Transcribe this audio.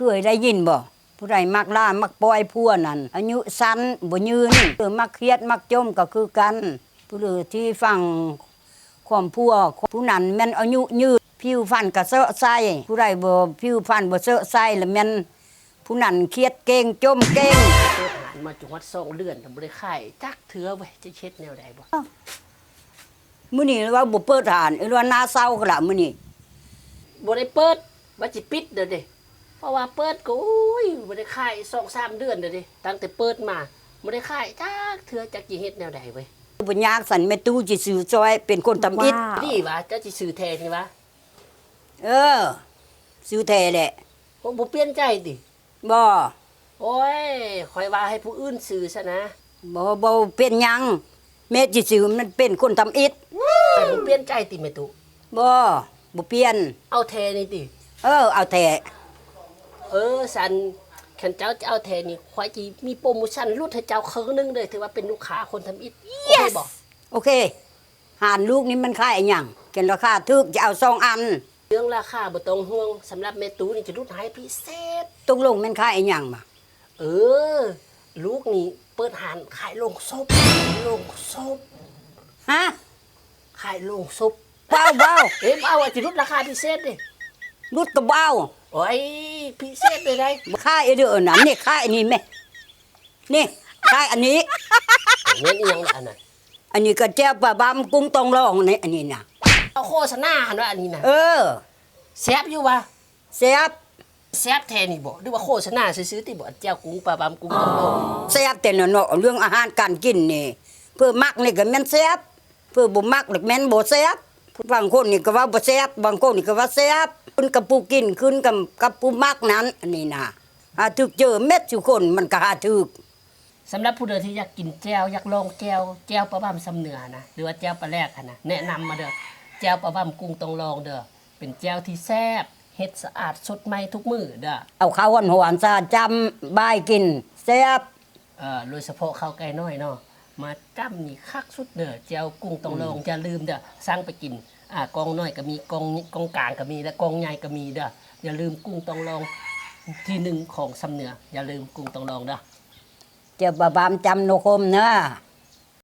เคยได้ยินบ่ผู้ใดมักล่ามักปล่อยพัวนั่นอายุสั้นบ่ยืนมักเครียดมักจมก็คือกันผู้ลือที่ฟังความพัวผู้นั้นแม่นอายุยืนผิวพรรณก็เซอะไส้ผู้ใดบ่ผิวพรรณบ่เซอะไส้แล้วแม่นผู้นั้นเครียดเก่งจมเก่งเปิดหานมาจังหวัด2 เดือนบ่ได้ขายจักเถือเว้ยจะเช็ดแนวใดบ่มื้อนี้ว่าบ่เปิดหานว่าหน้าเศร้าก็ล่ะมื้อนี้ บ่ได้เปิดว่าสิปิดเด้อเด้เพราะว่าเปิดก็โอ้ยบ่ได้ขาย2-3 เดือนเด้อเด้ตั้งแต่เปิดมาบ่ได้ขายจักเถือจักสิเฮ็ดแนวใดเว้ยบ่ยากสันแม่ตู้สิซื้อซอยเป็นคนทำอิฐนี่ว่าเจ้าสิซื้อแทนนี่วะซื้อแท้แหละผมบ่เปลี่ยนใจติบ่โอ้ยข่อยว่าให้ผู้อื่นซื้อซะนะบ่เป็นหยังแม่สิซื้อมันเป็นคนทำอิฐแต่บ่เปลี่ยนใจติแม่ตุบ่เปลี่ยนเอาแทนนี่ติเอาแท้สันคันเจ้าจะเอาแทนนี่ข่อยสิมีโปรโมชั่นลดให้เจ้าครึ่งนึงเลยถือว่าเป็นลูกค้าคนทำอิฐโอเคบ่โอเคหารลูกนี้มันขายหยังเกินราคาถูกจะเอา2อันเรื่องราคาบ่ต้องห่วงสำหรับแม่ตูนี่จะลดให้พิเศษตกลงมันขายหยังบ่ลูกนี่เปิดหานขายโรงศพฮะขายโรงศพเบาเอาจะลดราคาพิเศษดิรุดก็เบาโอ้ยพิเศษเลยได้ขายเด้อน่ะนี่ขายอันนี้แม่นี่ขายอันนี้เงินอีหยังล่ะอันนี้ก็แจ่วปลาบำกุ้งตองรองนี่อันนี้น่ะเอาโฆษณาหั่นว่าอันนี้น่ะแซ่บอยู่วะแซ่บแท้นี่บ่หรือว่าโฆษณาซื่อๆติบ่แจ่วกุ้งปลาบำกุ้งตองรองแซ่บแต่เนาะเรื่องอาหารการกินนี่เพื่อมักนี่ก็แม่นแซ่บเพื่อบ่มักนี่แม่นบ่แซ่บบางคนนี่ก็ว่าบ่แซ่บบางคนนี่ก็ว่าแซ่บคุณกับผู้กินคุณกับผู้มักนั้นอันนี้น่ะถึกเจอเม็ดทุกคนมันก็หาถึกสำหรับผู้ใดที่อยากกินแจ่วอยากลองแจ่วปลาบำสำเหนือนะหรือว่าแจ่วปลาแรกนะแนะนำมาเด้อแจ่วปลาบำกุ้งต้องลองเด้อเป็นแจ่วที่แซ่บเฮ็ดสะอาดสดใหม่ทุกมื้อเด้อเอาข้าวหวานๆซะจำบายกินแซ่บโดยเฉพาะข้าวไก่น้อยเนาะมาจ้ำนี่คักสุดเด้อแจ่วกุ้งต้องลองอย่าลืมเด้อสั่งไปกินกองน้อยก็มีกองกลางก็มีและกองใหญ่ก็มีเด้ออย่าลืมกุ้งต้องลองที่1ของสำเหนืออย่าลืมกุ้งต้องลองเด้อเจ้าบาบามจำโนคมเนอะ